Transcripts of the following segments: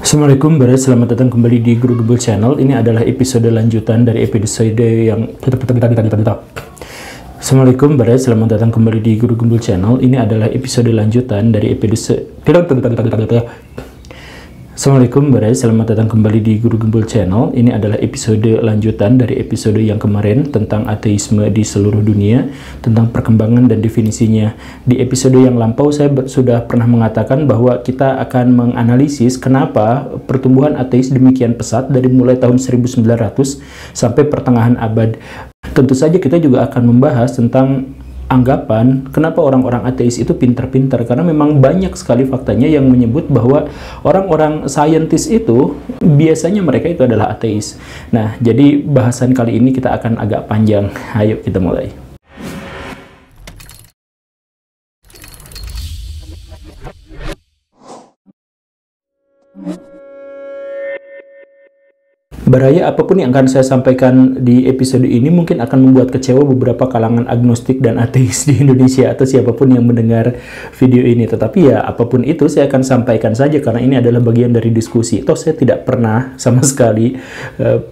Assalamualaikum, selamat datang kembali di Guru Gebul Channel. Ini adalah episode lanjutan dari episode yang Assalamualaikum, selamat datang kembali di Guru Gebul Channel. Ini adalah episode lanjutan dari episode Assalamualaikum, selamat datang kembali di Guru Gembul Channel. Ini adalah episode lanjutan dari episode yang kemarin tentang ateisme di seluruh dunia, tentang perkembangan dan definisinya. Di episode yang lampau saya sudah pernah mengatakan bahwa kita akan menganalisis kenapa pertumbuhan ateis demikian pesat dari mulai tahun 1900 sampai pertengahan abad. Tentu saja kita juga akan membahas tentang anggapan kenapa orang-orang ateis itu pintar-pintar, karena memang banyak sekali faktanya yang menyebut bahwa orang-orang saintis itu biasanya mereka itu adalah ateis. Nah, jadi bahasan kali ini kita akan agak panjang. Ayo kita mulai. Baraya, apapun yang akan saya sampaikan di episode ini mungkin akan membuat kecewa beberapa kalangan agnostik dan ateis di Indonesia atau siapapun yang mendengar video ini. Tetapi ya, apapun itu saya akan sampaikan saja karena ini adalah bagian dari diskusi. Toh saya tidak pernah sama sekali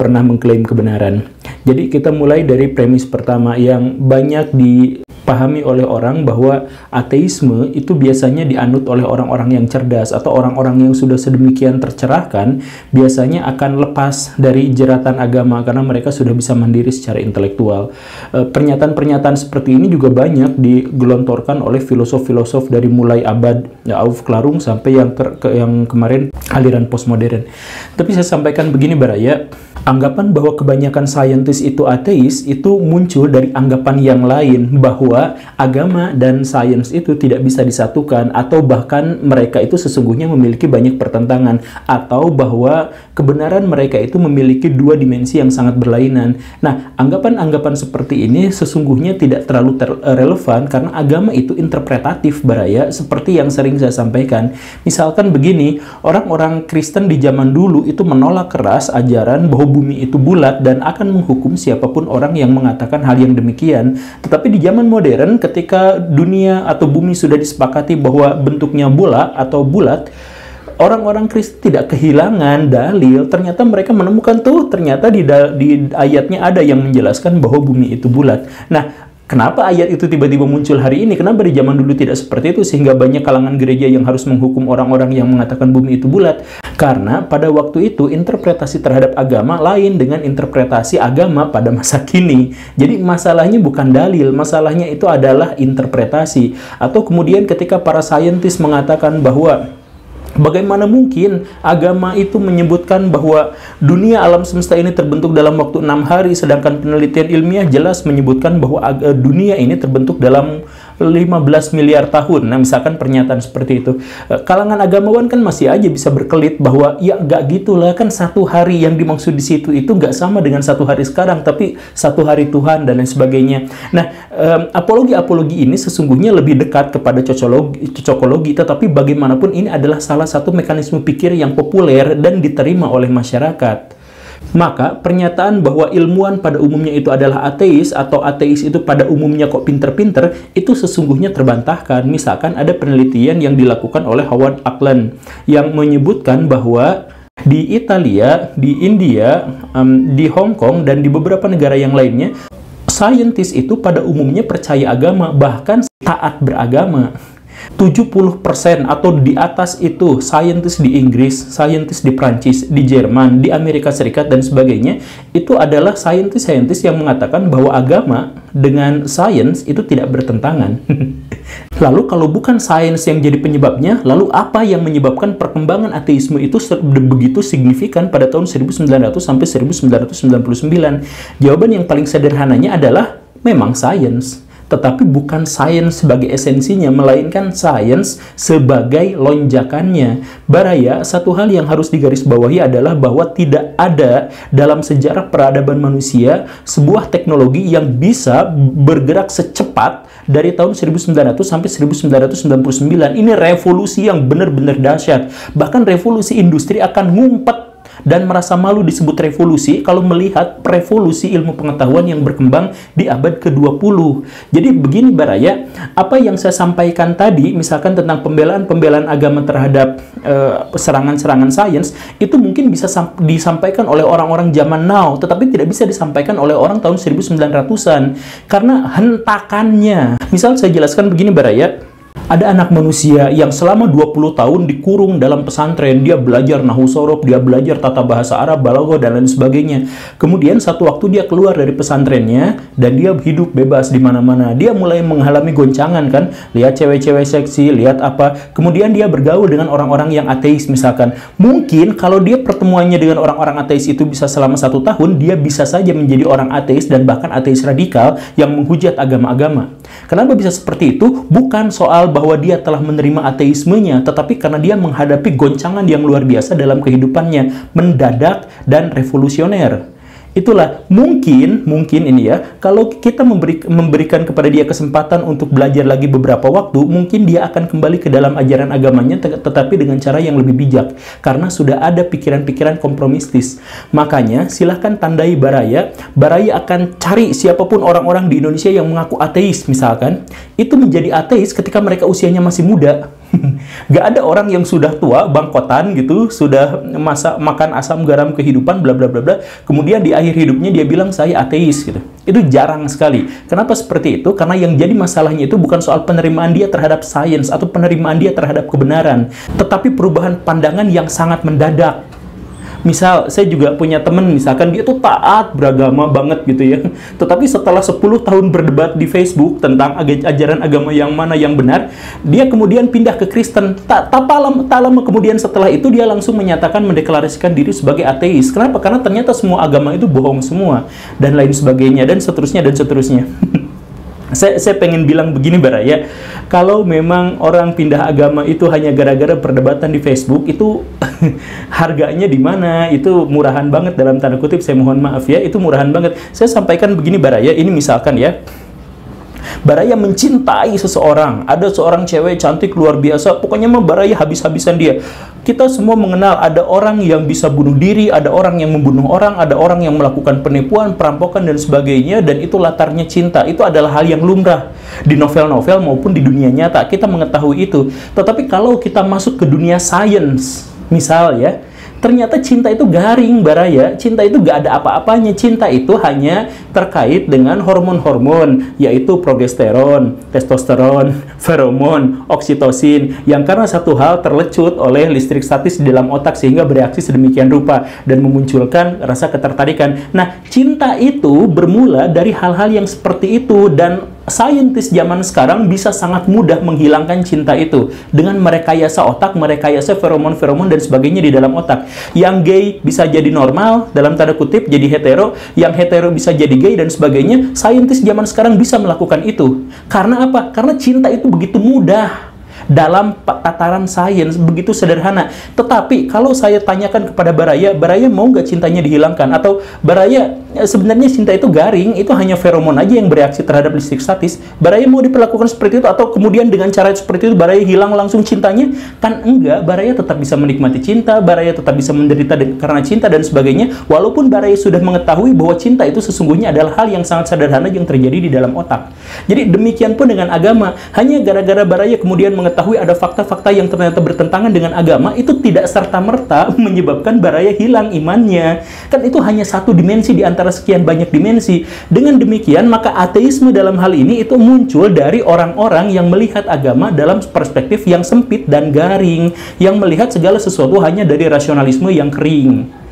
pernah mengklaim kebenaran. Jadi kita mulai dari premis pertama yang banyak dipahami oleh orang, bahwa ateisme itu biasanya dianut oleh orang-orang yang cerdas atau orang-orang yang sudah sedemikian tercerahkan, biasanya akan lepas dari jeratan agama karena mereka sudah bisa mandiri secara intelektual. Pernyataan-pernyataan seperti ini juga banyak digelontorkan oleh filosof-filosof dari mulai abad Auf Klarung sampai yang kemarin aliran postmodern. Tapi saya sampaikan begini, Baraya, anggapan bahwa kebanyakan saintis itu ateis itu muncul dari anggapan yang lain, bahwa agama dan sains itu tidak bisa disatukan, atau bahkan mereka itu sesungguhnya memiliki banyak pertentangan, atau bahwa kebenaran mereka itu memiliki dua dimensi yang sangat berlainan. Nah, anggapan-anggapan seperti ini sesungguhnya tidak terlalu relevan karena agama itu interpretatif, Baraya, seperti yang sering saya sampaikan. Misalkan begini, orang-orang Kristen di zaman dulu itu menolak keras ajaran bahwa bumi itu bulat dan akan menghukum siapapun orang yang mengatakan hal yang demikian. Tetapi di zaman modern, ketika dunia atau bumi sudah disepakati bahwa bentuknya bola atau bulat, orang-orang Kristen tidak kehilangan dalil. Ternyata mereka menemukan ternyata di ayatnya ada yang menjelaskan bahwa bumi itu bulat. Nah, kenapa ayat itu tiba-tiba muncul hari ini? Kenapa di zaman dulu tidak seperti itu sehingga banyak kalangan gereja yang harus menghukum orang-orang yang mengatakan bumi itu bulat? Karena pada waktu itu interpretasi terhadap agama lain dengan interpretasi agama pada masa kini. Jadi masalahnya bukan dalil, masalahnya itu adalah interpretasi. Atau kemudian ketika para saintis mengatakan bahwa bagaimana mungkin agama itu menyebutkan bahwa dunia alam semesta ini terbentuk dalam waktu 6 hari, sedangkan penelitian ilmiah jelas menyebutkan bahwa dunia ini terbentuk dalam 15 miliar tahun. Nah, misalkan pernyataan seperti itu, kalangan agamawan kan masih aja bisa berkelit bahwa ya nggak gitulah, kan satu hari yang dimaksud di situ itu nggak sama dengan satu hari sekarang, tapi satu hari Tuhan dan lain sebagainya. Nah, apologi-apologi ini sesungguhnya lebih dekat kepada cocokologi, tetapi bagaimanapun ini adalah salah satu mekanisme pikir yang populer dan diterima oleh masyarakat. Maka pernyataan bahwa ilmuwan pada umumnya itu adalah ateis, atau ateis itu pada umumnya kok pinter-pinter, itu sesungguhnya terbantahkan. Misalkan ada penelitian yang dilakukan oleh Howard Auckland yang menyebutkan bahwa di Italia, di India, di Hong Kong, dan di beberapa negara yang lainnya, saintis itu pada umumnya percaya agama, bahkan taat beragama. 70% atau di atas itu saintis di Inggris, saintis di Prancis, di Jerman, di Amerika Serikat, dan sebagainya, itu adalah saintis-saintis yang mengatakan bahwa agama dengan sains itu tidak bertentangan. Lalu kalau bukan sains yang jadi penyebabnya, lalu apa yang menyebabkan perkembangan ateisme itu begitu signifikan pada tahun 1900 sampai 1999? Jawaban yang paling sederhananya adalah memang sains. Tetapi bukan sains sebagai esensinya, melainkan sains sebagai lonjakannya. Baraya, satu hal yang harus digarisbawahi adalah bahwa tidak ada dalam sejarah peradaban manusia sebuah teknologi yang bisa bergerak secepat dari tahun 1900 sampai 1999. Ini revolusi yang benar-benar dahsyat. Bahkan revolusi industri akan ngumpet dan merasa malu disebut revolusi kalau melihat revolusi ilmu pengetahuan yang berkembang di abad ke-20. Jadi begini Baraya, apa yang saya sampaikan tadi, misalkan tentang pembelaan agama terhadap serangan-serangan sains, itu mungkin bisa disampaikan oleh orang-orang zaman now, tetapi tidak bisa disampaikan oleh orang tahun 1900-an, karena hentakannya. Misal saya jelaskan begini Baraya, ada anak manusia yang selama 20 tahun dikurung dalam pesantren, dia belajar nahwu sorof, dia belajar tata bahasa Arab, balaghah, dan lain sebagainya. Kemudian satu waktu dia keluar dari pesantrennya, dan dia hidup bebas di mana-mana. Dia mulai mengalami goncangan kan, lihat cewek-cewek seksi, lihat apa. Kemudian dia bergaul dengan orang-orang yang ateis misalkan. Mungkin kalau dia pertemuannya dengan orang-orang ateis itu bisa selama 1 tahun, dia bisa saja menjadi orang ateis dan bahkan ateis radikal yang menghujat agama-agama. Kenapa bisa seperti itu? Bukan soal bahwa dia telah menerima ateismenya, tetapi karena dia menghadapi goncangan yang luar biasa dalam kehidupannya, mendadak dan revolusioner. Itulah mungkin ini ya, kalau kita memberikan kepada dia kesempatan untuk belajar lagi beberapa waktu, mungkin dia akan kembali ke dalam ajaran agamanya, tetapi dengan cara yang lebih bijak, karena sudah ada pikiran-pikiran kompromistis. Makanya silahkan tandai Baraya akan cari siapapun orang-orang di Indonesia yang mengaku ateis misalkan, itu menjadi ateis ketika mereka usianya masih muda. Gak ada orang yang sudah tua, bangkotan gitu, sudah makan asam garam kehidupan, bla bla bla bla, kemudian di akhir hidupnya dia bilang saya ateis gitu. Itu jarang sekali. Kenapa seperti itu? Karena yang jadi masalahnya itu bukan soal penerimaan dia terhadap sains atau penerimaan dia terhadap kebenaran, tetapi perubahan pandangan yang sangat mendadak. Misal, saya juga punya temen, misalkan dia tuh taat beragama banget gitu ya. Tetapi setelah 10 tahun berdebat di Facebook tentang ajaran agama yang mana yang benar, dia kemudian pindah ke Kristen. Tak lama kemudian setelah itu dia langsung menyatakan, mendeklarasikan diri sebagai ateis. Kenapa? Karena ternyata semua agama itu bohong semua. Dan lain sebagainya, dan seterusnya, dan seterusnya. Saya pengen bilang begini Baraya, kalau memang orang pindah agama itu hanya gara-gara perdebatan di Facebook, itu harganya di mana? Itu murahan banget dalam tanda kutip, saya mohon maaf ya, itu murahan banget. Saya sampaikan begini Baraya, ini misalkan ya, Baraya mencintai seseorang, ada seorang cewek cantik luar biasa, pokoknya mah Baraya habis-habisan dia. Kita semua mengenal ada orang yang bisa bunuh diri, ada orang yang membunuh orang, ada orang yang melakukan penipuan, perampokan, dan sebagainya, dan itu latarnya cinta. Itu adalah hal yang lumrah di novel-novel maupun di dunia nyata, kita mengetahui itu. Tetapi kalau kita masuk ke dunia sains, misal ya, ternyata cinta itu garing Baraya, cinta itu gak ada apa-apanya. Cinta itu hanya terkait dengan hormon-hormon, yaitu progesteron, testosteron, feromon, oksitosin, yang karena satu hal terlecut oleh listrik statis di dalam otak sehingga bereaksi sedemikian rupa dan memunculkan rasa ketertarikan. Nah, cinta itu bermula dari hal-hal yang seperti itu, dan saintis zaman sekarang bisa sangat mudah menghilangkan cinta itu dengan merekayasa otak, merekayasa feromon-feromon dan sebagainya di dalam otak. Yang gay bisa jadi normal, dalam tanda kutip, jadi hetero, yang hetero bisa jadi gay dan sebagainya. Saintis zaman sekarang bisa melakukan itu. Karena apa? Karena cinta itu begitu mudah dalam tataran sains, begitu sederhana. Tetapi kalau saya tanyakan kepada Baraya mau nggak cintanya dihilangkan? Atau Baraya, sebenarnya cinta itu garing, itu hanya feromon aja yang bereaksi terhadap listrik statis. Baraya mau diperlakukan seperti itu, atau kemudian dengan cara seperti itu Baraya hilang langsung cintanya? Kan enggak, Baraya tetap bisa menikmati cinta, Baraya tetap bisa menderita karena cinta dan sebagainya, walaupun Baraya sudah mengetahui bahwa cinta itu sesungguhnya adalah hal yang sangat sederhana yang terjadi di dalam otak. Jadi demikian pun dengan agama, hanya gara-gara Baraya kemudian mengetahui ada fakta-fakta yang ternyata bertentangan dengan agama, itu tidak serta-merta menyebabkan Baraya hilang imannya. Kan itu hanya satu dimensi di antara sekian banyak dimensi. Dengan demikian, maka ateisme dalam hal ini itu muncul dari orang-orang yang melihat agama dalam perspektif yang sempit dan garing, yang melihat segala sesuatu hanya dari rasionalisme yang kering.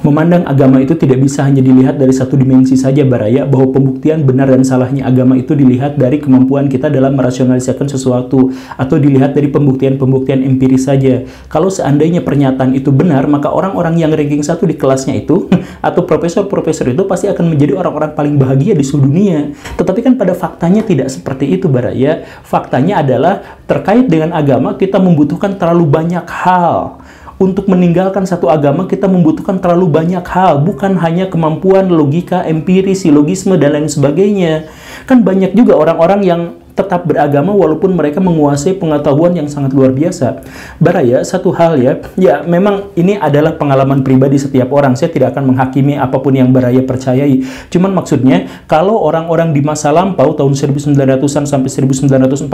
Memandang agama itu tidak bisa hanya dilihat dari satu dimensi saja Baraya, bahwa pembuktian benar dan salahnya agama itu dilihat dari kemampuan kita dalam merasionalisasikan sesuatu, atau dilihat dari pembuktian-pembuktian empiris saja. Kalau seandainya pernyataan itu benar, maka orang-orang yang ranking 1 di kelasnya itu, atau profesor-profesor itu pasti akan menjadi orang-orang paling bahagia di seluruh dunia. Tetapi kan pada faktanya tidak seperti itu Baraya. Faktanya adalah terkait dengan agama kita membutuhkan terlalu banyak hal. Untuk meninggalkan satu agama kita membutuhkan terlalu banyak hal, bukan hanya kemampuan logika, empiris, silogisme, dan lain sebagainya. Kan banyak juga orang-orang yang tetap beragama walaupun mereka menguasai pengetahuan yang sangat luar biasa. Baraya, satu hal ya memang ini adalah pengalaman pribadi setiap orang. Saya tidak akan menghakimi apapun yang Baraya percayai. Cuman maksudnya, kalau orang-orang di masa lampau tahun 1900-an sampai 1945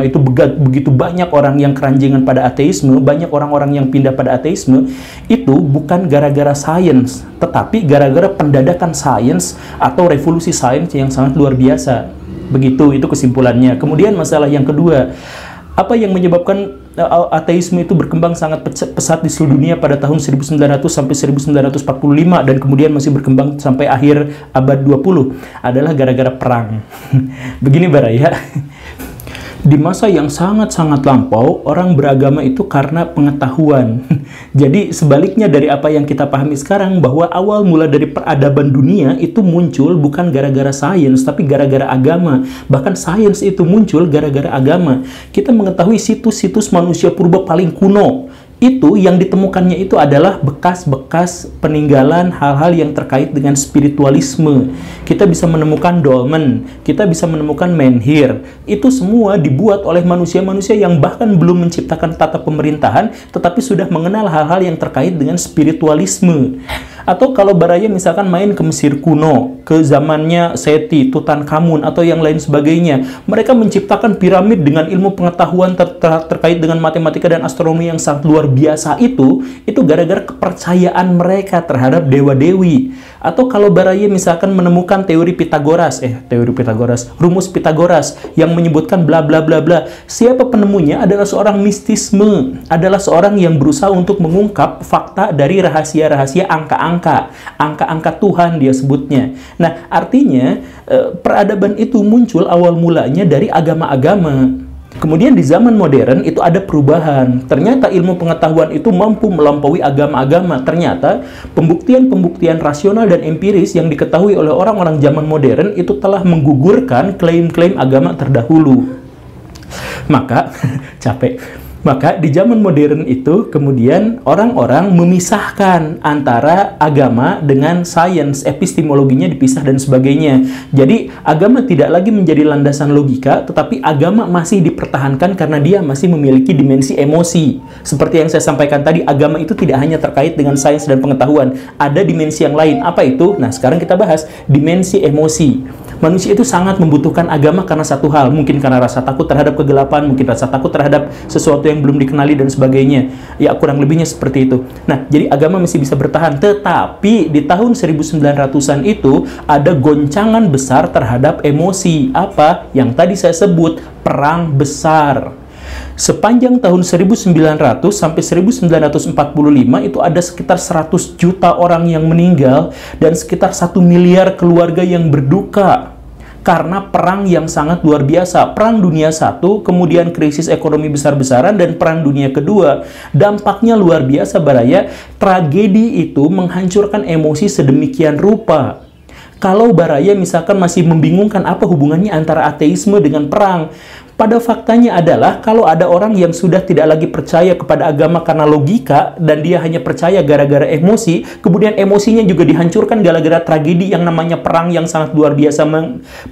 itu begitu banyak orang yang keranjingan pada ateisme, banyak orang-orang yang pindah pada ateisme, itu bukan gara-gara sains, tetapi gara-gara pendadakan sains atau revolusi sains yang sangat luar biasa. Begitu, itu kesimpulannya. Kemudian masalah yang kedua, apa yang menyebabkan ateisme itu berkembang sangat pesat di seluruh dunia pada tahun 1900 sampai 1945 dan kemudian masih berkembang sampai akhir abad 20 adalah gara-gara perang. Begini Baraya, di masa yang sangat-sangat lampau, orang beragama itu karena pengetahuan. Jadi sebaliknya dari apa yang kita pahami sekarang, bahwa awal mula dari peradaban dunia itu muncul bukan gara-gara sains, tapi gara-gara agama. Bahkan sains itu muncul gara-gara agama. Kita mengetahui situs-situs manusia purba paling kuno. Itu yang ditemukannya itu adalah bekas-bekas peninggalan hal-hal yang terkait dengan spiritualisme. Kita bisa menemukan dolmen, kita bisa menemukan menhir. Itu semua dibuat oleh manusia-manusia yang bahkan belum menciptakan tata pemerintahan, tetapi sudah mengenal hal-hal yang terkait dengan spiritualisme. Atau kalau Baraya misalkan main ke Mesir kuno, ke zamannya Seti, Tutankhamun, atau yang lain sebagainya, mereka menciptakan piramid dengan ilmu pengetahuan terkait dengan matematika dan astronomi yang sangat luar biasa. Itu gara-gara kepercayaan mereka terhadap dewa-dewi. Atau kalau Baraya misalkan menemukan rumus Pitagoras yang menyebutkan bla bla bla bla. Siapa penemunya? Adalah seorang mistisme, adalah seorang yang berusaha untuk mengungkap fakta dari rahasia-rahasia angka-angka Tuhan dia sebutnya. Nah, artinya peradaban itu muncul awal mulanya dari agama-agama. Kemudian di zaman modern itu ada perubahan. Ternyata ilmu pengetahuan itu mampu melampaui agama-agama. Ternyata pembuktian-pembuktian rasional dan empiris yang diketahui oleh orang-orang zaman modern itu telah menggugurkan klaim-klaim agama terdahulu. Maka di zaman modern itu kemudian orang-orang memisahkan antara agama dengan sains, epistemologinya dipisah dan sebagainya. Jadi agama tidak lagi menjadi landasan logika, tetapi agama masih dipertahankan karena dia masih memiliki dimensi emosi. Seperti yang saya sampaikan tadi, agama itu tidak hanya terkait dengan sains dan pengetahuan, ada dimensi yang lain. Apa itu? Nah, sekarang kita bahas dimensi emosi. Manusia itu sangat membutuhkan agama karena satu hal, mungkin karena rasa takut terhadap kegelapan, mungkin rasa takut terhadap sesuatu yang belum dikenali dan sebagainya. Ya, kurang lebihnya seperti itu. Nah, jadi agama masih bisa bertahan, tetapi di tahun 1900-an itu ada goncangan besar terhadap emosi. Apa? Yang tadi saya sebut, perang besar. Sepanjang tahun 1900 sampai 1945 itu ada sekitar 100 juta orang yang meninggal dan sekitar 1 miliar keluarga yang berduka karena perang yang sangat luar biasa. Perang Dunia I, kemudian krisis ekonomi besar-besaran, dan Perang Dunia Kedua. Dampaknya luar biasa Baraya. Tragedi itu menghancurkan emosi sedemikian rupa. Kalau Baraya misalkan masih membingungkan apa hubungannya antara ateisme dengan perang, pada faktanya adalah kalau ada orang yang sudah tidak lagi percaya kepada agama karena logika dan dia hanya percaya gara-gara emosi, kemudian emosinya juga dihancurkan gara-gara tragedi yang namanya perang yang sangat luar biasa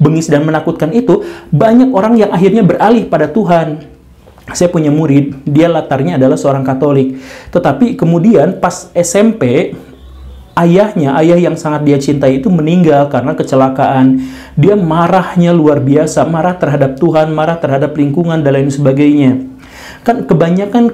bengis dan menakutkan itu, banyak orang yang akhirnya beralih pada Tuhan. Saya punya murid, dia latarnya adalah seorang Katolik, tetapi kemudian pas SMP, ayah yang sangat dia cintai itu meninggal karena kecelakaan. Dia marahnya luar biasa, marah terhadap Tuhan, marah terhadap lingkungan, dan lain sebagainya. Kan kebanyakan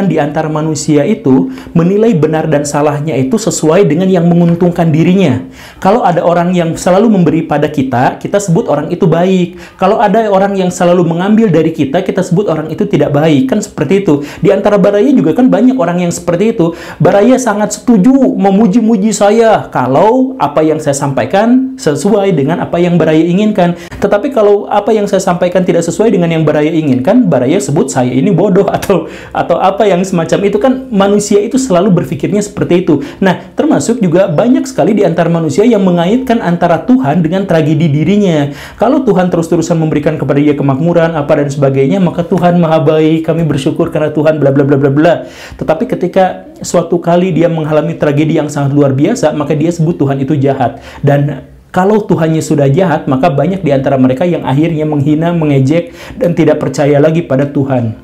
di antara manusia itu menilai benar dan salahnya itu sesuai dengan yang menguntungkan dirinya. Kalau ada orang yang selalu memberi pada kita, kita sebut orang itu baik. Kalau ada orang yang selalu mengambil dari kita, kita sebut orang itu tidak baik. Kan seperti itu. Di antara Baraya juga kan banyak orang yang seperti itu. Baraya sangat setuju memuji-muji saya kalau apa yang saya sampaikan sesuai dengan apa yang Baraya inginkan. Tetapi kalau apa yang saya sampaikan tidak sesuai dengan yang Baraya inginkan, Baraya sebut saya ini bodoh atau apa yang semacam itu. Kan manusia itu selalu berpikirnya seperti itu. Nah, termasuk juga banyak sekali di antara manusia yang mengaitkan antara Tuhan dengan tragedi dirinya. Kalau Tuhan terus-terusan memberikan kepada dia kemakmuran apa dan sebagainya, maka Tuhan maha baik, kami bersyukur karena Tuhan bla bla bla bla bla. Tetapi ketika suatu kali dia mengalami tragedi yang sangat luar biasa, maka dia sebut Tuhan itu jahat. Dan Kalau Tuhannya sudah jahat, maka banyak di antara mereka yang akhirnya menghina, mengejek, dan tidak percaya lagi pada Tuhan.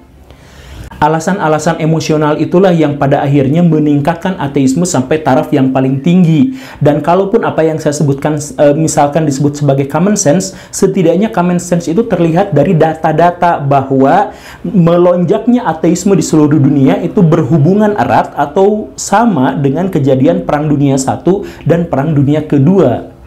Alasan-alasan emosional itulah yang pada akhirnya meningkatkan ateisme sampai taraf yang paling tinggi. Dan kalaupun apa yang saya sebutkan misalkan disebut sebagai common sense, setidaknya common sense itu terlihat dari data-data bahwa melonjaknya ateisme di seluruh dunia itu berhubungan erat atau sama dengan kejadian Perang Dunia I dan Perang Dunia Kedua.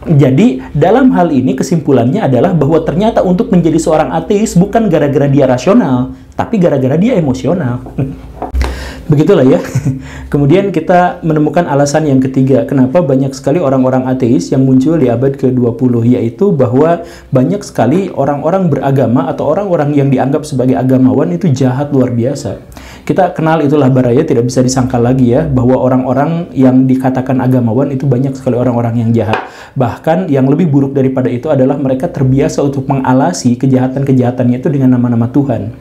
Jadi, dalam hal ini kesimpulannya adalah bahwa ternyata untuk menjadi seorang ateis bukan gara-gara dia rasional, tapi gara-gara dia emosional. Begitulah ya. Kemudian kita menemukan alasan yang ketiga, kenapa banyak sekali orang-orang ateis yang muncul di abad ke-20, yaitu bahwa banyak sekali orang-orang beragama atau orang-orang yang dianggap sebagai agamawan itu jahat luar biasa. Kita kenal itulah baraya, tidak bisa disangkal lagi ya, bahwa orang-orang yang dikatakan agamawan itu banyak sekali orang-orang yang jahat. Bahkan yang lebih buruk daripada itu adalah mereka terbiasa untuk mengalasi kejahatan-kejahatannya itu dengan nama-nama Tuhan.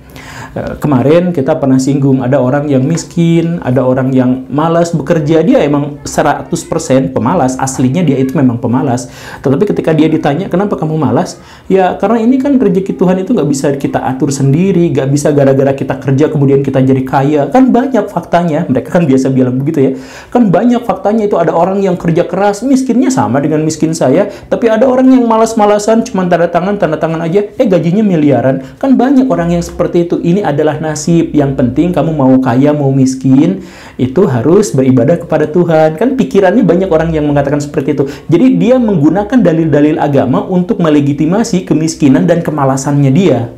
Kemarin kita pernah singgung, ada orang yang miskin, ada orang yang malas bekerja, dia emang 100% pemalas, aslinya dia itu memang pemalas. Tetapi ketika dia ditanya, kenapa kamu malas? Ya karena ini kan rezeki Tuhan itu nggak bisa kita atur sendiri, nggak bisa gara-gara kita kerja kemudian kita jadi kaya. Kan banyak faktanya, mereka kan biasa bilang begitu ya, kan banyak faktanya itu ada orang yang kerja keras, miskinnya sama dengan miskin saya, tapi ada orang yang malas-malasan, cuma tanda tangan aja, gajinya miliaran. Kan banyak orang yang seperti itu. Ini adalah nasib. Yang penting kamu mau kaya mau miskin itu harus beribadah kepada Tuhan. Kan pikirannya banyak orang yang mengatakan seperti itu. Jadi dia menggunakan dalil-dalil agama untuk melegitimasi kemiskinan dan kemalasannya dia.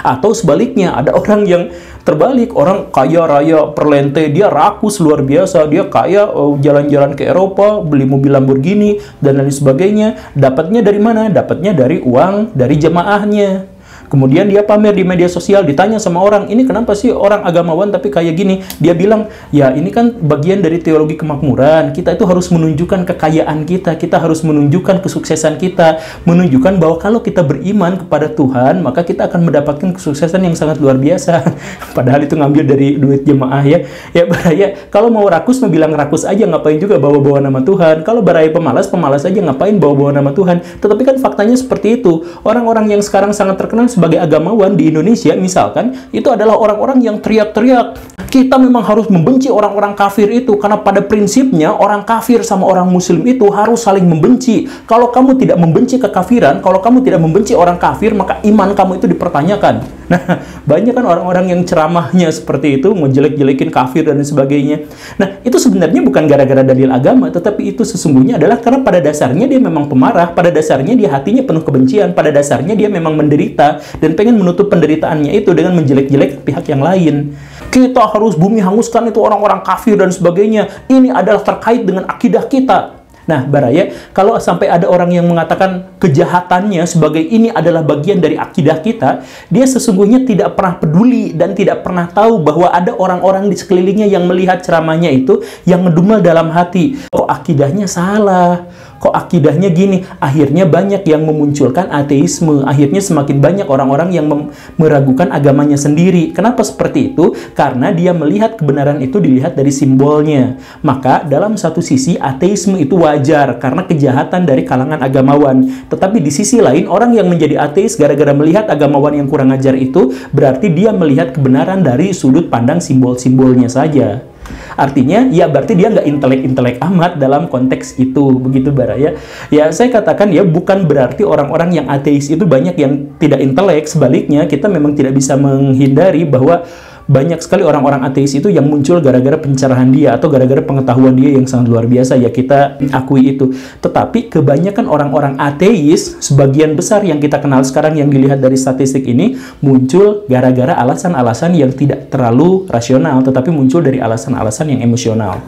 Atau sebaliknya, ada orang yang terbalik, orang kaya raya perlente, dia rakus luar biasa, dia kaya, jalan-jalan ke Eropa, beli mobil Lamborghini dan lain sebagainya. Dapatnya dari mana? Dapatnya dari uang dari jemaahnya. Kemudian dia pamer di media sosial, ditanya sama orang, ini kenapa sih orang agamawan tapi kayak gini? Dia bilang, ya ini kan bagian dari teologi kemakmuran. Kita itu harus menunjukkan kekayaan kita, kita harus menunjukkan kesuksesan kita, menunjukkan bahwa kalau kita beriman kepada Tuhan, maka kita akan mendapatkan kesuksesan yang sangat luar biasa. Padahal itu ngambil dari duit jemaah ya. Ya baraya, kalau mau rakus, mau bilang rakus aja, ngapain juga bawa-bawa nama Tuhan. Kalau baraya pemalas, pemalas aja, ngapain bawa-bawa nama Tuhan. Tetapi kan faktanya seperti itu. Orang-orang yang sekarang sangat terkenal sebagai agamawan di Indonesia misalkan, itu adalah orang-orang yang teriak-teriak, kita memang harus membenci orang-orang kafir itu, karena pada prinsipnya orang kafir sama orang muslim itu harus saling membenci. Kalau kamu tidak membenci kekafiran, kalau kamu tidak membenci orang kafir, maka iman kamu itu dipertanyakan. Nah, banyak kan orang-orang yang ceramahnya seperti itu, ngejelek-jelekin kafir dan sebagainya. Nah, itu sebenarnya bukan gara-gara dalil agama, tetapi itu sesungguhnya adalah karena pada dasarnya dia memang pemarah, pada dasarnya dia hatinya penuh kebencian, pada dasarnya dia memang menderita, dan pengen menutup penderitaannya itu dengan menjelek-jelek pihak yang lain. Kita harus bumi hanguskan itu orang-orang kafir dan sebagainya. Ini adalah terkait dengan akidah kita. Nah, baraya, kalau sampai ada orang yang mengatakan kejahatannya sebagai ini adalah bagian dari akidah kita, dia sesungguhnya tidak pernah peduli dan tidak pernah tahu bahwa ada orang-orang di sekelilingnya yang melihat ceramahnya itu yang ngedumel dalam hati. Kok akidahnya salah? Kok akidahnya gini? Akhirnya banyak yang memunculkan ateisme. Akhirnya semakin banyak orang-orang yang meragukan agamanya sendiri. Kenapa seperti itu? Karena dia melihat kebenaran itu dilihat dari simbolnya. Maka dalam satu sisi ateisme itu wajar karena kejahatan dari kalangan agamawan. Tetapi di sisi lain orang yang menjadi ateis gara-gara melihat agamawan yang kurang ajar itu berarti dia melihat kebenaran dari sudut pandang simbol-simbolnya saja. Artinya, ya berarti dia nggak intelek-intelek amat dalam konteks itu, begitu baraya. Ya, saya katakan ya bukan berarti orang-orang yang ateis itu banyak yang tidak intelek. Sebaliknya, kita memang tidak bisa menghindari bahwa banyak sekali orang-orang ateis itu yang muncul gara-gara pencerahan dia atau gara-gara pengetahuan dia yang sangat luar biasa, ya kita akui itu. Tetapi kebanyakan orang-orang ateis, sebagian besar yang kita kenal sekarang yang dilihat dari statistik ini, muncul gara-gara alasan-alasan yang tidak terlalu rasional, tetapi muncul dari alasan-alasan yang emosional.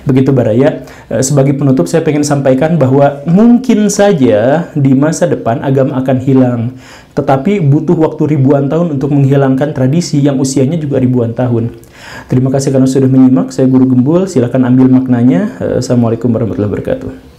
Begitu baraya. Sebagai penutup saya pengen sampaikan bahwa mungkin saja di masa depan agama akan hilang, tetapi butuh waktu ribuan tahun untuk menghilangkan tradisi yang usianya juga ribuan tahun. Terima kasih karena sudah menyimak. Saya Guru Gembul, silakan ambil maknanya. Assalamualaikum warahmatullahi wabarakatuh.